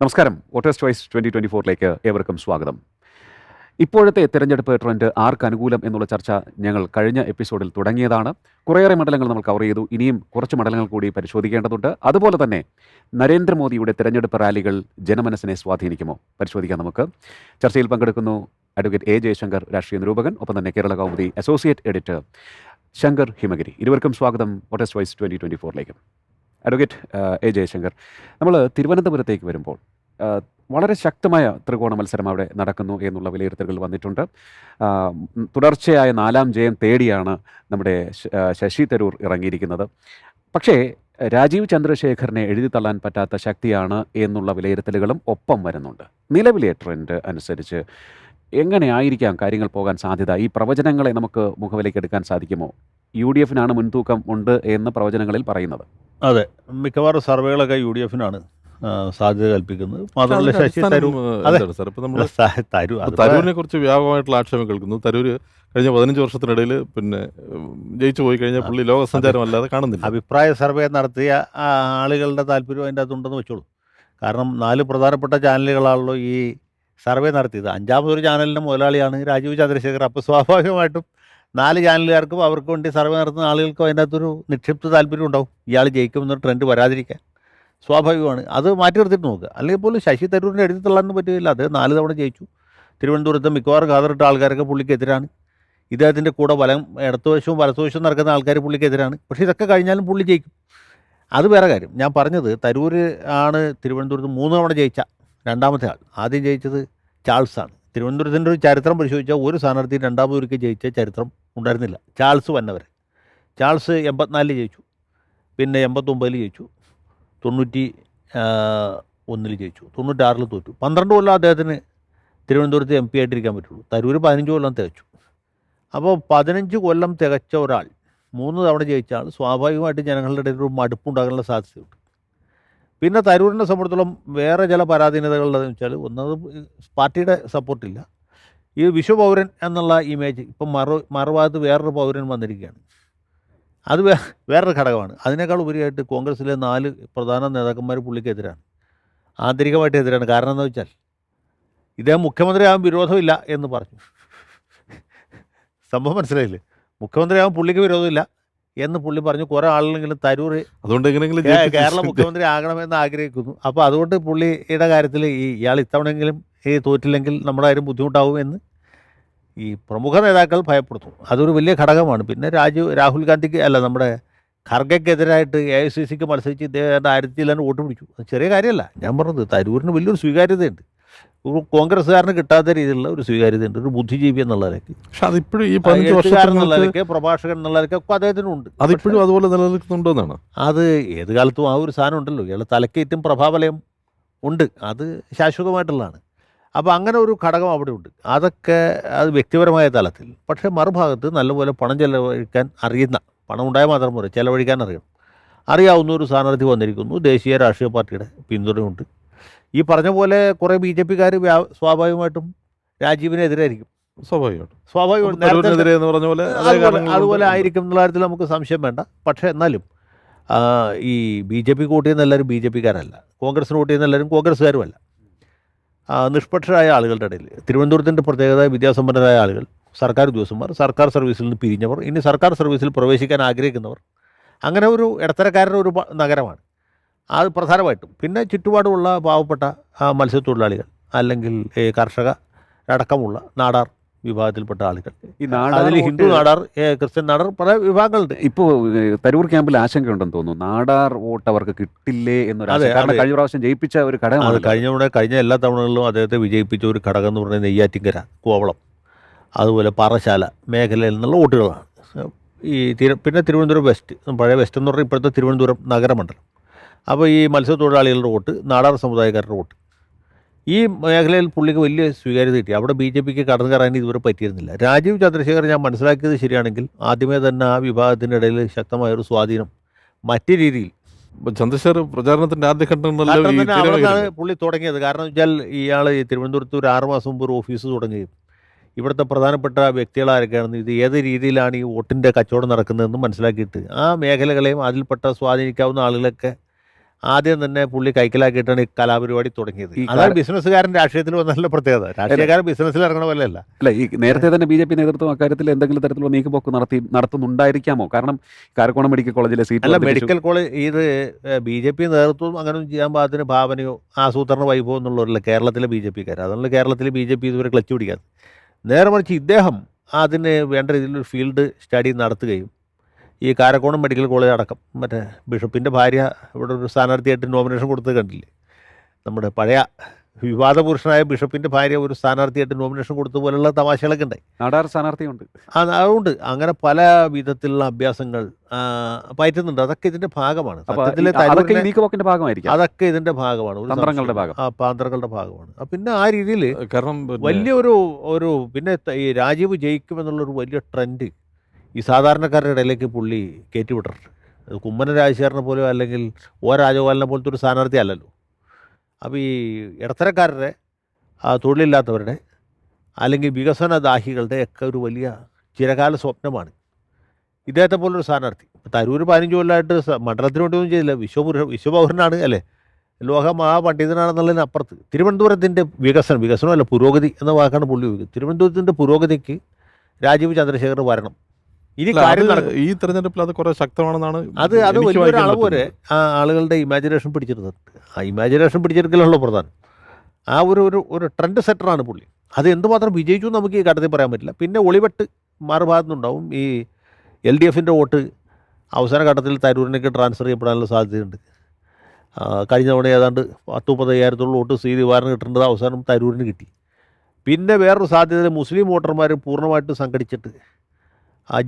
നമസ്കാരം. Voters choice 2024ലേക്ക് ഏവർക്കും സ്വാഗതം. ഇപ്പോഴത്തെ തെരഞ്ഞെടുപ്പ് ട്രെൻഡ് ആർക്ക് അനുകൂലം എന്നുള്ള ചർച്ച ഞങ്ങൾ കഴിഞ്ഞ എപ്പിസോഡിൽ തുടങ്ങിയതാണ്. കുറേയേറെ മണ്ഡലങ്ങൾ നമ്മൾ കവർ ചെയ്തു. ഇനിയും കുറച്ച് മണ്ഡലങ്ങൾ കൂടി പരിശോധിക്കേണ്ടതുണ്ട്. അതുപോലെ തന്നെ നരേന്ദ്രമോദിയുടെ തെരഞ്ഞെടുപ്പ് റാലികൾ ജനമനസ്സിനെ സ്വാധീനിക്കുമോ പരിശോധിക്കാം നമുക്ക്. ചർച്ചയിൽ പങ്കെടുക്കുന്നു അഡ്വക്കേറ്റ് എ ജയശങ്കർ, രാഷ്ട്രീയ നിരൂപകൻ, ഒപ്പം തന്നെ കേരള കൗമുദി അസോസിയേറ്റ് എഡിറ്റർ ശങ്കർ ഹിമഗിരി. ഇരുവർക്കും സ്വാഗതം വോട്ടേഴ്സ് ചോയ്സ് 2024ലേക്ക്. അഡ്വക്കേറ്റ് എ ജയശങ്കർ, നമ്മൾ തിരുവനന്തപുരത്തേക്ക് വരുമ്പോൾ വളരെ ശക്തമായ ത്രികോണ മത്സരം അവിടെ നടക്കുന്നു എന്നുള്ള വിലയിരുത്തലുകൾ വന്നിട്ടുണ്ട്. തുടർച്ചയായ 4ാം ജയം തേടിയാണ് നമ്മുടെ ശശി തരൂർ ഇറങ്ങിയിരിക്കുന്നത്. പക്ഷേ രാജീവ് ചന്ദ്രശേഖറിനെ എഴുതി തള്ളാൻ പറ്റാത്ത ശക്തിയാണ് എന്നുള്ള വിലയിരുത്തലുകളും ഒപ്പം വരുന്നുണ്ട്. നിലവിലെ ട്രെൻഡ് അനുസരിച്ച് എങ്ങനെയായിരിക്കാം കാര്യങ്ങൾ പോകാൻ സാധ്യത? ഈ പ്രവചനങ്ങളെ നമുക്ക് മുഖവിലേക്ക് എടുക്കാൻ സാധിക്കുമോ? UDF മുൻതൂക്കം ഉണ്ട് എന്ന് പ്രവചനങ്ങളിൽ പറയുന്നത്. അതെ, മിക്കവാറും സർവേകളൊക്കെ UDF സാധ്യത കൽപ്പിക്കുന്നത്. മാത്രമല്ല ശശി തരൂർ തരൂരിനെ കുറിച്ച് വ്യാപകമായിട്ടുള്ള ആക്ഷേപം കേൾക്കുന്നു. തരൂർ കഴിഞ്ഞ 15 വർഷത്തിനിടയിൽ ജയിച്ചു പോയി കഴിഞ്ഞാൽ പുള്ളി ലോകസഞ്ചാരം അല്ലാതെ കാണുന്നില്ല. അഭിപ്രായ സർവേ നടത്തിയ ആളുകളുടെ താല്പര്യം അതിൻ്റെ അകത്തുണ്ടെന്ന് വെച്ചോളൂ. കാരണം 4 പ്രധാനപ്പെട്ട ചാനലുകളാണല്ലോ ഈ സർവേ നടത്തിയത്. 5ാമതൊരു ചാനലിൻ്റെ മുതലാളിയാണ് രാജീവ് ചന്ദ്രശേഖർ. അപ്പോൾ സ്വാഭാവികമായിട്ടും 4 ചാനലുകാർക്കും അവർക്ക് വേണ്ടി സർവേ നടത്തുന്ന ആളുകൾക്കും അതിൻ്റെ അകത്തൊരു നിക്ഷിപ്ത താല്പര്യം ഉണ്ടാവും, ഇയാൾ ജയിക്കുമെന്നൊരു ട്രെൻഡ് വരാതിരിക്കാൻ. സ്വാഭാവികമാണ്. അത് മാറ്റി നിർത്തിയിട്ട് നോക്കുക. അല്ലെങ്കിൽ പോലും ശശി തരൂരിനെ എഴുതി തള്ളാനൊന്നും പറ്റില്ല. അത് 4 തവണ ജയിച്ചു. തിരുവനന്തപുരത്ത് മിക്കവാറും കാതറിട്ട ആൾക്കാരൊക്കെ പുള്ളിക്കെതിരാണ്. ഇദ്ദേഹത്തിൻ്റെ കൂടെ ഇടത്തുവശവും വലത്തുവശവും നടക്കുന്ന ആൾക്കാർ പുള്ളിക്കെതിരാണ്. പക്ഷേ ഇതൊക്കെ കഴിഞ്ഞാലും പുള്ളി ജയിക്കും. അത് വേറെ കാര്യം. ഞാൻ പറഞ്ഞത് തരൂർ ആണ് തിരുവനന്തപുരത്ത് 3 തവണ ജയിച്ച 2ാമത്തെ ആൾ. ആദ്യം ജയിച്ചത് ചാൾസാണ്. തിരുവനന്തപുരത്തിൻ്റെ ഒരു ചരിത്രം പരിശോധിച്ചാൽ ഒരു സ്ഥാനാർത്ഥി 2ാമതൊരിക്കൽ ജയിച്ച ചരിത്രം ഉണ്ടായിരുന്നില്ല. ചാൾസ് വന്നവരെ. ചാൾസ് 84 ജയിച്ചു, പിന്നെ 89 ജയിച്ചു, 91 ജയിച്ചു, 96 തോറ്റു. 12 കൊല്ലം അദ്ദേഹത്തിന് തിരുവനന്തപുരത്ത് MP ആയിട്ടിരിക്കാൻ പറ്റുള്ളൂ. തരൂർ 15 കൊല്ലം തികച്ചു. അപ്പോൾ 15 കൊല്ലം തികച്ച ഒരാൾ 3 തവണ ജയിച്ച ആൾ സ്വാഭാവികമായിട്ടും ജനങ്ങളുടെ ഇടയിൽ ഒരു മടുപ്പുണ്ടാകാനുള്ള സാധ്യതയുണ്ട്. പിന്നെ തരൂരിനെ സംബന്ധിച്ചിടത്തോളം വേറെ ചില പരാധീനതകളുള്ളതെന്ന് വെച്ചാൽ, ഒന്നത് പാർട്ടിയുടെ സപ്പോർട്ടില്ല. ഈ വിശ്വപൗരൻ എന്നുള്ള ഇമേജ് ഇപ്പം മറുഭാഗത്ത് വേറൊരു പൗരൻ വന്നിരിക്കുകയാണ്. അത് വേറൊരു ഘടകമാണ്. അതിനേക്കാൾ ഉപരിയായിട്ട് കോൺഗ്രസ്സിലെ 4 പ്രധാന നേതാക്കന്മാർ പുള്ളിക്കെതിരാണ്, ആന്തരികമായിട്ട് എതിരാണ്. കാരണം എന്താ വെച്ചാൽ ഇദ്ദേഹം മുഖ്യമന്ത്രിയാകാൻ വിരോധമില്ല എന്ന് പറഞ്ഞു. സംഭവം മനസ്സിലായില്ലേ? മുഖ്യമന്ത്രിയാകാൻ പുള്ളിക്ക് വിരോധമില്ല എന്ന് പുള്ളി പറഞ്ഞു. കുറേ ആളുകളെങ്കിലും തരൂർ അതുകൊണ്ട് എങ്ങനെയെങ്കിലും കേരള മുഖ്യമന്ത്രി ആകണമെന്ന് ആഗ്രഹിക്കുന്നു. അപ്പോൾ അതുകൊണ്ട് പുള്ളിയുടെ കാര്യത്തിൽ ഇയാൾ ഇത്തവണെങ്കിലും തോറ്റില്ലെങ്കിൽ നമ്മുടെ കാര്യം ബുദ്ധിമുട്ടാവും എന്ന് ഈ പ്രമുഖ നേതാക്കൾ ഭയപ്പെടുത്തും. അതൊരു വലിയ ഘടകമാണ്. പിന്നെ രാഹുൽ ഗാന്ധിക്ക് നമ്മുടെ ഖർഗയ്ക്കെതിരായിട്ട് AICCക്ക് മത്സരിച്ച് ഇദ്ദേഹം 1000 വോട്ട് പിടിച്ചു. അത് ചെറിയ കാര്യമല്ല. ഞാൻ പറഞ്ഞത് തരൂരിന് വലിയൊരു സ്വീകാര്യതയുണ്ട്. ഒരു കോൺഗ്രസ്സുകാരന് കിട്ടാത്ത രീതിയിലുള്ള ഒരു സ്വീകാര്യതയുണ്ട്, ഒരു ബുദ്ധിജീവി എന്നുള്ളതിലേക്ക്. പക്ഷെ അതിപ്പോഴും ഈ 15 വർഷത്തിനുള്ളിലേക്ക് പ്രഭാഷകൻ എന്നുള്ളതിലേക്കൊക്കെ അദ്ദേഹത്തിനുണ്ട്. അതിപ്പോഴും അതുപോലെ നിലനിൽക്കുന്നുണ്ടെന്നാണ്. അത് ഏത് കാലത്തും ആ ഒരു സാധനം ഉണ്ടല്ലോ. ഇയാൾ തലക്കേറ്റും പ്രഭാവലയം ഉണ്ട്, അത് ശാശ്വതമായിട്ടുള്ളതാണ്. അപ്പോൾ അങ്ങനെ ഒരു ഘടകം അവിടെ ഉണ്ട്. അതൊക്കെ അത് വ്യക്തിപരമായ തലത്തിൽ. പക്ഷേ മറുഭാഗത്ത് നല്ലപോലെ പണം ചെലവഴിക്കാൻ അറിയുന്ന, പണം ഉണ്ടായാൽ മാത്രം പോരെ, ചെലവഴിക്കാൻ അറിയാവുന്ന ഒരു സ്ഥാനാർത്ഥി വന്നിരിക്കുന്നു. ദേശീയ രാഷ്ട്രീയ പാർട്ടിയുടെ പിന്തുണയുണ്ട്. ഈ പറഞ്ഞ പോലെ കുറേ BJPക്കാർ സ്വാഭാവികമായിട്ടും രാജീവിനെതിരായിരിക്കും. അതുപോലെ ആയിരിക്കും എന്നുള്ള കാര്യത്തിൽ നമുക്ക് സംശയം വേണ്ട. പക്ഷേ എന്നാലും ഈ BJP വോട്ട് ചെയ്യുന്ന എല്ലാവരും BJPക്കാരല്ല, കോൺഗ്രസ്സിന് വോട്ട് ചെയ്യുന്ന എല്ലാവരും കോൺഗ്രസ്സുകാരുമല്ല. നിഷ്പക്ഷരായ ആളുകളുടെ ഇടയിൽ തിരുവനന്തപുരത്തിൻ്റെ പ്രത്യേകത വിദ്യാസമ്പന്നരായ ആളുകൾ, സർക്കാർ ഉദ്യോഗസ്ഥന്മാർ, സർക്കാർ സർവീസിൽ നിന്ന് പിരിഞ്ഞവർ, ഇനി സർക്കാർ സർവീസിൽ പ്രവേശിക്കാൻ ആഗ്രഹിക്കുന്നവർ, അങ്ങനെ ഒരു ഇടത്തരക്കാരുടെ ഒരു നഗരമാണ് അത് പ്രധാനമായിട്ടും. പിന്നെ ചുറ്റുപാടുമുള്ള പാവപ്പെട്ട മത്സ്യത്തൊഴിലാളികൾ, അല്ലെങ്കിൽ കർഷക അടക്കമുള്ള നാടാർ വിഭാഗത്തിൽപ്പെട്ട ആളുകൾ. ഈ അതിൽ ഹിന്ദു നാടാർ, ക്രിസ്ത്യൻ നാടാർ, പല വിഭാഗങ്ങളുണ്ട്. ഇപ്പോൾ തരൂർ ക്യാമ്പിൽ ആശങ്കയുണ്ടെന്ന് തോന്നുന്നു. നാടാർ വോട്ട് അവർക്ക് കിട്ടില്ലേ എന്നൊരു. കാരണം കഴിഞ്ഞ പ്രാവശ്യം ജയിപ്പിച്ച ഒരു ഘടകമാണ്. കഴിഞ്ഞ എല്ലാ തവണകളിലും അദ്ദേഹത്തെ വിജയിപ്പിച്ച ഒരു ഘടകം എന്ന് പറയുന്നത് നെയ്യാറ്റിൻകര, കോവളം, അതുപോലെ പാറശാല മേഖലയിൽ നിന്നുള്ള വോട്ടുകളാണ്. പിന്നെ തിരുവനന്തപുരം വെസ്റ്റ്, പഴയ വെസ്റ്റ് എന്ന് പറഞ്ഞാൽ ഇപ്പോഴത്തെ തിരുവനന്തപുരം നഗരമണ്ഡലം. അപ്പോൾ ഈ മത്സ്യത്തൊഴിലാളികളുടെ വോട്ട്, നാടാർ സമുദായക്കാരുടെ വോട്ട്, ഈ മേഖലയിൽ പുള്ളിക്ക് വലിയ സ്വീകാര്യത കിട്ടി. അവിടെ BJPക്ക് കടന്നു കയറാൻ ഇതുവരെ പറ്റിയിരുന്നില്ല. രാജീവ് ചന്ദ്രശേഖർ, ഞാൻ മനസ്സിലാക്കിയത് ശരിയാണെങ്കിൽ, ആദ്യമേ തന്നെ ആ വിഭാഗത്തിൻ്റെ ഇടയിൽ ശക്തമായൊരു സ്വാധീനം മറ്റു രീതിയിൽ ചന്ദ്രശേഖർ പ്രചാരണത്തിൻ്റെ അവിടെയാണ് പുള്ളി തുടങ്ങിയത്. കാരണം വെച്ചാൽ ഇയാൾ തിരുവനന്തപുരത്ത് ഒരു 6 മാസം മുമ്പ് ഒരു ഓഫീസ് തുടങ്ങുകയും ഇവിടുത്തെ പ്രധാനപ്പെട്ട വ്യക്തികളാരൊക്കെയാണെന്ന്, ഇത് ഏത് രീതിയിലാണ് ഈ വോട്ടിൻ്റെ കച്ചവടം നടക്കുന്നതെന്ന് മനസ്സിലാക്കിയിട്ട് ആ മേഖലകളെയും അതിൽപ്പെട്ട സ്വാധീനിക്കാവുന്ന ആളുകളൊക്കെ ആദ്യം തന്നെ പുള്ളി കൈക്കലാക്കിയിട്ടാണ് ഈ കലാപരിപാടി തുടങ്ങിയത്. ഈ അതാണ് ബിസിനസ്സുകാരൻ രാഷ്ട്രീയത്തിൽ വന്നതിലുള്ള പ്രത്യേകത. രാഷ്ട്രീയക്കാരൻ ബിസിനസ്സിൽ ഇറങ്ങണ പോലെയല്ല. അല്ല, ഈ നേരത്തെ തന്നെ ബി.ജെ.പി. നേതൃത്വം അക്കാര്യത്തിൽ എന്തെങ്കിലും തരത്തിലുള്ള നീക്കുപോക്ക് നടത്തുന്നുണ്ടായിരിക്കാമോ? കാരണം കാരക്കോണം മെഡിക്കൽ കോളേജിലെ സീറ്റ് അല്ല, വർദ്ധിപ്പിച്ചു. മെഡിക്കൽ കോളേജ് ഇത് ബി.ജെ.പി. നേതൃത്വം അങ്ങനെയൊന്നും ചെയ്യാൻ പാകത്തിന് ഭാവനയോ ആസൂത്രണ വൈഭവം എന്നുള്ളവരല്ല കേരളത്തിലെ ബി.ജെ.പിക്കാർ. അതുകൊണ്ട് കേരളത്തിൽ ബി.ജെ.പി. ഇതുവരെ ക്ലച്ച് പിടിക്കാതെ. നേരെ മറിച്ച് ഇദ്ദേഹം അതിന് വേണ്ട രീതിയിലൊരു ഫീൽഡ് സ്റ്റഡി നടത്തുകയും ഈ കാരക്കോണം മെഡിക്കൽ കോളേജ് അടക്കം മറ്റേ ബിഷപ്പിൻ്റെ ഭാര്യ ഇവിടെ ഒരു സ്ഥാനാർത്ഥിയായിട്ട് നോമിനേഷൻ കൊടുത്തത് കണ്ടില്ലേ? നമ്മുടെ പഴയ വിവാദ പുരുഷനായ ബിഷപ്പിൻ്റെ ഭാര്യ ഒരു സ്ഥാനാർത്ഥിയായിട്ട് നോമിനേഷൻ കൊടുത്ത പോലുള്ള തമാശകളൊക്കെ ഉണ്ടായി. നാടാർ സ്ഥാനാർത്ഥിയുണ്ട്. അതുകൊണ്ട് അങ്ങനെ പല വിധത്തിലുള്ള അഭ്യാസങ്ങൾ പയറ്റുന്നുണ്ട്. അതൊക്കെ ഇതിൻ്റെ ഭാഗമാണ്. സത്യത്തിൽ അതൊക്കെ ഈ നീക്കുപോക്കിന്റെ ഭാഗമായിരിക്കും. അതൊക്കെ ഇതിൻ്റെ ഭാഗമാണ്, ഒരു തന്ത്രങ്ങളുടെ ഭാഗം. പാന്ത്രങ്ങളുടെ ഭാഗമാണ്. പിന്നെ ആ രീതിയിൽ കാരണം വലിയ ഒരു പിന്നെ ഈ രാജീവ് ജയിക്കുമെന്നുള്ളൊരു വലിയ ട്രെൻഡ് ഈ സാധാരണക്കാരുടെ ഇടയിലേക്ക് പുള്ളി കയറ്റിവിട്ടിട്ടുണ്ട്. അത് കുമ്മന രാജശേഖരനെ പോലെയോ അല്ലെങ്കിൽ രാജഗോപാലിനെ പോലത്തെ ഒരു സ്ഥാനാർത്ഥി അല്ലല്ലോ. അപ്പോൾ ഈ ഇടത്തരക്കാരുടെ തൊഴിലില്ലാത്തവരുടെ അല്ലെങ്കിൽ വികസന ദാഹികളുടെ ഒക്കെ ഒരു വലിയ ചിരകാല സ്വപ്നമാണ് ഇദ്ദേഹത്തെ പോലൊരു സ്ഥാനാർത്ഥി. തരൂർ 15 കൊല്ലമായിട്ട് മണ്ഡലത്തിന് വേണ്ടിയൊന്നും ചെയ്തില്ല. വിശ്വപൗരനാണ് അല്ലേ, ലോക മഹാപണ്ഡിതനാണെന്നുള്ളതിനപ്പുറത്ത് തിരുവനന്തപുരത്തിൻ്റെ വികസനമല്ല പുരോഗതി എന്ന വാക്കാണ് പുള്ളി ഉപയോഗിക്കുന്നത്. തിരുവനന്തപുരത്തിൻ്റെ പുരോഗതിക്ക് രാജീവ് ചന്ദ്രശേഖർ വരണം. ഇനി കാര്യം നടക്കും. ഈ തെരഞ്ഞെടുപ്പിൽ അത് കുറെ ശക്തമാണെന്നാണ് അത് വലിയൊരു അളവ് വരെ ആളുകളുടെ ഇമാജിനേഷൻ പിടിച്ചെടുത്തത്. ആ ഇമാജിനേഷൻ പിടിച്ചെടുക്കലുള്ള പ്രധാനം ആ ഒരു ട്രെൻഡ് സെറ്ററാണ് പുള്ളി. അത് എന്തുമാത്രം വിജയിച്ചു നമുക്ക് ഈ ഘട്ടത്തിൽ പറയാൻ പറ്റില്ല. പിന്നെ ഒളിവെട്ട് മറുഭാഗത്തുനിന്നുണ്ടാവും. ഈ LDFൻ്റെ വോട്ട് അവസാന ഘട്ടത്തിൽ തരൂരിനേക്ക് ട്രാൻസ്ഫർ ചെയ്യപ്പെടാനുള്ള സാധ്യതയുണ്ട്. കഴിഞ്ഞ തവണ ഏതാണ്ട് 10-35,000 വോട്ട് സി ദിവാറിന് കിട്ടേണ്ടത് അവസാനം തരൂരിന് കിട്ടി. പിന്നെ വേറൊരു സാധ്യത മുസ്ലിം വോട്ടർമാർ പൂർണ്ണമായിട്ട് സംഘടിച്ചിട്ട്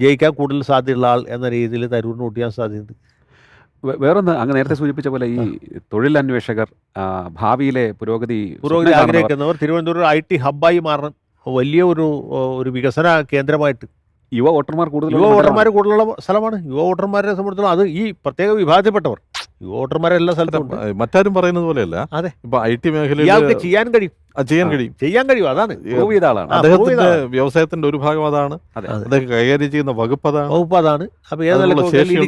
ജയിക്കാൻ കൂടുതൽ സാധ്യതയുള്ള ആൾ എന്ന രീതിയിൽ തരൂരിന് വോട്ട് ചെയ്യാൻ സാധ്യതയുണ്ട്. വേറൊന്ന്, അങ്ങ് നേരത്തെ സൂചിപ്പിച്ച പോലെ ഈ തൊഴിലന്വേഷകർ, ഭാവിയിലെ പുരോഗതി ആഗ്രഹിക്കുന്നവർ തിരുവനന്തപുരം IT ഹബ്ബായി മാറണം. വലിയ ഒരു വികസന കേന്ദ്രമായിട്ട് യുവ വോട്ടർമാർ കൂടുതലുള്ള സ്ഥലമാണ്. യുവ വോട്ടർമാരെ സംബന്ധിച്ചിടത്തോളം അത് ഈ പ്രത്യേക വിഭാഗത്തിൽപ്പെട്ടവർ യുവ വോട്ടർമാരെ എല്ലാ സ്ഥലത്തും മറ്റാരും പറയുന്നത് പോലെയല്ല. അതെ, ഇപ്പൊ IT മേഖലയിൽ ഇയാൾക്ക് ചെയ്യാൻ കഴിയും. അതാണ് അദ്ദേഹത്തിന്റെ വ്യവസായത്തിന്റെ ഒരു ഭാഗം അതാണ്. അദ്ദേഹം കൈകാര്യം ചെയ്യുന്ന വകുപ്പ് അതാണ്. അപ്പൊ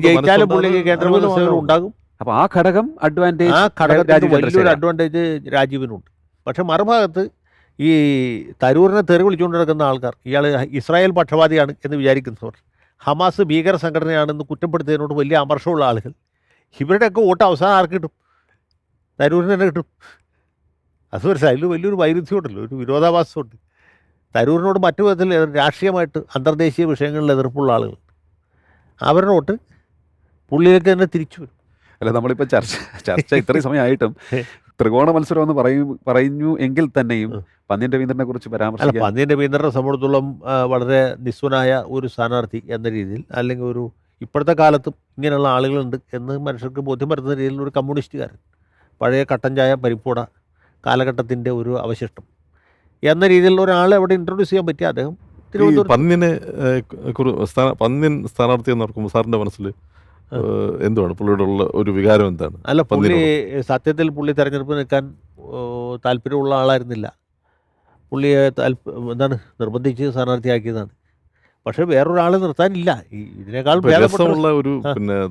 ജയിച്ചാലും പുള്ളിക്ക് കേന്ദ്രമന്ത്രി ഉണ്ടാകും. അപ്പൊ ആ ഘടകം വലിയൊരു അഡ്വാൻറ്റേജ് രാജീവിനുണ്ട്. പക്ഷെ മറുഭാഗത്ത് ഈ തരൂരിനെ തെറി വിളിച്ചുകൊണ്ട് നടക്കുന്ന ആൾക്കാർ, ഇയാൾ ഇസ്രായേൽ പക്ഷപാതിയാണ് എന്ന് വിചാരിക്കുന്നവർ, ഹമാസ് ഭീകര സംഘടനയാണെന്ന് കുറ്റപ്പെടുത്തിയതിനോട് വലിയ അമർഷമുള്ള ആളുകൾ, ഇവരുടെയൊക്കെ വോട്ട് അവസാനം ആർക്ക് കിട്ടും? തരൂരിന് തന്നെ കിട്ടും. അത് അതിൽ വലിയൊരു വൈരുദ്ധ്യമുണ്ടല്ലോ, ഒരു വിരോധാഭാസമുണ്ട്. തരൂരിനോട് മറ്റു വിധത്തിൽ രാഷ്ട്രീയമായിട്ട് അന്തർദേശീയ വിഷയങ്ങളിൽ എതിർപ്പുള്ള ആളുകൾ, അവരുടെ വോട്ട് പുള്ളിയിലേക്ക് തന്നെ തിരിച്ചു വരും. അല്ല, നമ്മളിപ്പോൾ ചർച്ച ഇത്രയും സമയമായിട്ടും ത്രികോണ മത്സരം എന്ന് പറഞ്ഞു എങ്കിൽ തന്നെയും പന്ന്യൻ രവീന്ദ്രനെ കുറിച്ച് പരാമർശിക്കാം. പന്ന്യൻ രവീന്ദ്രനെ സംബന്ധിച്ചിടത്തോളം വളരെ നിസ്വനായ ഒരു സ്ഥാനാർത്ഥി എന്ന രീതിയിൽ, അല്ലെങ്കിൽ ഇപ്പോഴത്തെ കാലത്തും ഇങ്ങനെയുള്ള ആളുകളുണ്ട് എന്ന് മനുഷ്യർക്ക് ബോധ്യം വരുന്ന രീതിയിൽ ഒരു കമ്മ്യൂണിസ്റ്റുകാരൻ, പഴയ കട്ടൻ ചായ പരിപ്പോട കാലഘട്ടത്തിൻ്റെ ഒരു അവശിഷ്ടം എന്ന രീതിയിലുള്ള ഒരാളെ അവിടെ ഇൻട്രൊഡ്യൂസ് ചെയ്യാൻ പറ്റിയ അദ്ദേഹം പന്ന്യൻ സ്ഥാനാർത്ഥി എന്ന് ഓർക്കുമ്പോൾ സാറിൻ്റെ മനസ്സിൽ എന്താണ് പുള്ളിയുടെ ഉള്ള ഒരു വികാരം എന്താണ്? അല്ല, സത്യത്തിൽ പുള്ളി തെരഞ്ഞെടുപ്പ് നിൽക്കാൻ താല്പര്യമുള്ള ആളായിരുന്നില്ല. പുള്ളിയെ നിർബന്ധിച്ച് സ്ഥാനാർത്ഥിയാക്കിയതാണ്. പക്ഷെ വേറൊരാൾ നിർത്താനില്ല. ഇതിനേക്കാൾ രസമുള്ള ഒരു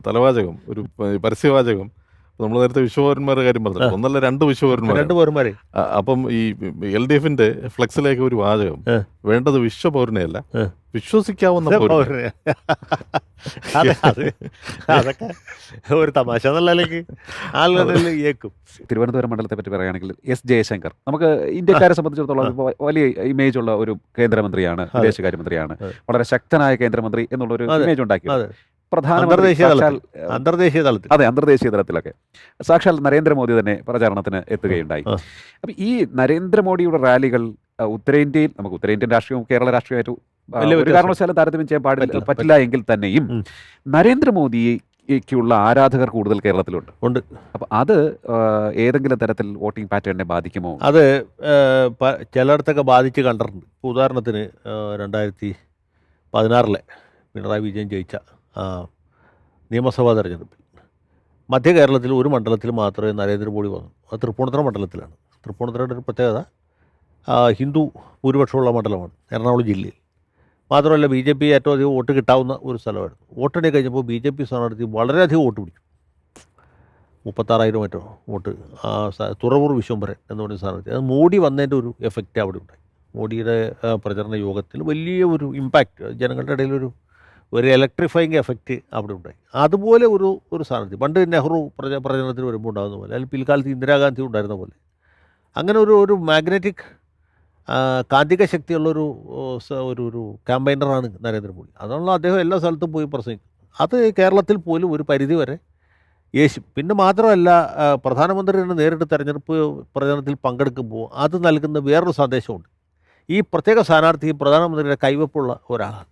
തലവാചകം, ഒരു പരസ്യവാചകം. നമ്മൾ നേരത്തെ വിശ്വപൗരന്മാരുടെ കാര്യം പറഞ്ഞു, ഒന്നല്ല 2 വിശ്വപൗരന്മാർ. അപ്പം ഈ LDFന്റെ ഫ്ലെക്സിലേക്ക് ഒരു വാചകം, വേണ്ടത് വിശ്വപൗരനെയല്ല വിശ്വസിക്കാവുന്ന പൗരനെ. അതൊക്കെ ഒരു തമാശ എന്നുള്ളതിലേക്ക് ആളുകളിൽ ഏക്കും. തിരുവനന്തപുരം മണ്ഡലത്തെ പറ്റി പറയുകയാണെങ്കിൽ S. ജയശങ്കർ നമുക്ക് ഇന്ത്യക്കാരെ സംബന്ധിച്ചിടത്തോളം വലിയ ഇമേജ് ഉള്ള ഒരു കേന്ദ്രമന്ത്രിയാണ്, വിദേശകാര്യമന്ത്രിയാണ്, വളരെ ശക്തനായ കേന്ദ്രമന്ത്രി എന്നുള്ളൊരു ഇമേജ് ഉണ്ടാക്കി. അന്തർദേശീയ തലത്തിലൊക്കെ സാക്ഷാൽ നരേന്ദ്രമോദി തന്നെ പ്രചാരണത്തിന് എത്തുകയുണ്ടായി. അപ്പം ഈ നരേന്ദ്രമോദിയുടെ റാലികൾ ഉത്തരേന്ത്യയിൽ, നമുക്ക് ഉത്തരേന്ത്യൻ രാഷ്ട്രീയവും കേരള രാഷ്ട്രീയമായിട്ട് ഒരു കാരണവശാലും താരതമ്യം ചെയ്യാൻ പറ്റില്ല എങ്കിൽ തന്നെയും നരേന്ദ്രമോദിക്കുള്ള ആരാധകർ കൂടുതൽ കേരളത്തിലുണ്ട്. അപ്പം അത് ഏതെങ്കിലും തരത്തിൽ വോട്ടിംഗ് പാറ്റേണിനെ ബാധിക്കുമോ? അത് ചിലയിടത്തൊക്കെ ബാധിച്ച് കണ്ടിട്ടുണ്ട്. ഉദാഹരണത്തിന് 2016 പിണറായി വിജയൻ ജയിച്ച നിയമസഭാ തെരഞ്ഞെടുപ്പിൽ മധ്യ കേരളത്തിൽ ഒരു മണ്ഡലത്തിൽ മാത്രമേ നരേന്ദ്രമോദി വന്നു. അത് തൃപ്പൂണിത്തുറ മണ്ഡലത്തിലാണ്. തൃപ്പൂണിത്തുറയുടെ ഒരു പ്രത്യേകത ഹിന്ദു ഭൂരിപക്ഷമുള്ള മണ്ഡലമാണ്, എറണാകുളം ജില്ലയിൽ. മാത്രമല്ല BJP ഏറ്റവും അധികം വോട്ട് കിട്ടാവുന്ന ഒരു സ്ഥലമായിരുന്നു. വോട്ടെണ്ണി കഴിഞ്ഞപ്പോൾ BJP സ്ഥാനാർത്ഥി വളരെയധികം വോട്ട് പിടിച്ചു. 36,000 മറ്റോ വോട്ട്. തുറവൂർ വിശ്വംഭരൻ എന്ന് പറയുന്ന സ്ഥാനാർത്ഥി. അത് മോഡി വന്നതിൻ്റെ ഒരു എഫക്റ്റ് അവിടെ ഉണ്ടായി. മോഡിയുടെ പ്രചരണ യോഗത്തിൽ വലിയ ഒരു ഇമ്പാക്റ്റ് ജനങ്ങളുടെ ഇടയിലൊരു ഇലക്ട്രിഫയിങ് എഫക്റ്റ് അവിടെ ഉണ്ടായി. അതുപോലെ ഒരു സ്ഥാനാർത്ഥി പണ്ട് നെഹ്റു പ്രചരണത്തിന് വരുമ്പോൾ ഉണ്ടാകുന്ന പോലെ, അല്ലെങ്കിൽ പിൽക്കാലത്ത് ഇന്ദിരാഗാന്ധി ഉണ്ടായിരുന്ന പോലെ, അങ്ങനെ ഒരു മാഗ്നറ്റിക് കാന്തിക ശക്തിയുള്ളൊരു ഒരു ക്യാമ്പയിനറാണ് നരേന്ദ്രമോദി. അതുകൊണ്ടുള്ള അദ്ദേഹം എല്ലാ സ്ഥലത്തും പോയി പ്രസംഗിക്കും. അത് കേരളത്തിൽ പോലും ഒരു പരിധി വരെ യേശും. പിന്നെ മാത്രമല്ല, പ്രധാനമന്ത്രി തന്നെ നേരിട്ട് തെരഞ്ഞെടുപ്പ് പ്രചരണത്തിൽ പങ്കെടുക്കുമ്പോൾ അത് നൽകുന്ന വേറൊരു സന്ദേശമുണ്ട്. ഈ പ്രത്യേക സ്ഥാനാർത്ഥി പ്രധാനമന്ത്രിയുടെ കൈവപ്പുള്ള ഒരാളാണ്.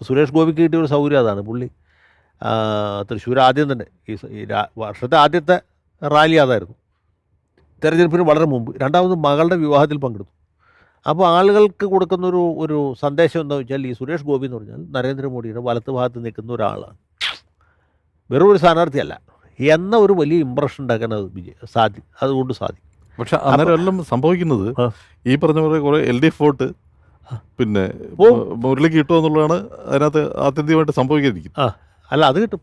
സുരേഷ് ഗോപിക്ക് കിട്ടിയ ഒരു സൗകര്യം അതാണ്. പുള്ളി തൃശ്ശൂർ ആദ്യം തന്നെ ഈ വർഷത്തെ ആദ്യത്തെ റാലി അതായിരുന്നു, തെരഞ്ഞെടുപ്പിന് വളരെ മുമ്പ്. രണ്ടാമത് മകളുടെ വിവാഹത്തിൽ പങ്കെടുത്തു. അപ്പോൾ ആളുകൾക്ക് കൊടുക്കുന്നൊരു സന്ദേശം എന്താണെന്ന് വെച്ചാൽ, ഈ സുരേഷ് ഗോപി എന്ന് പറഞ്ഞാൽ നരേന്ദ്രമോദിയുടെ വലത്ത് ഭാഗത്ത് നിൽക്കുന്ന ഒരാളാണ്, വെറും ഒരു സ്ഥാനാർത്ഥിയല്ല എന്ന ഒരു വലിയ ഇമ്പ്രഷൻ ഉണ്ടാക്കാൻ അതുകൊണ്ട് സാധിക്കും. പക്ഷെ അന്നേരം എല്ലാം സംഭവിക്കുന്നത് ഈ പറഞ്ഞ പോലെ കുറേ LDF വോട്ട് പിന്നെ മുരളിക്ക് കിട്ടുക എന്നുള്ളതാണ് അതിനകത്ത് ആത്യന്തികമായിട്ട് സംഭവിക്കാതിരിക്കുന്നത്. അല്ല, അത് കിട്ടും.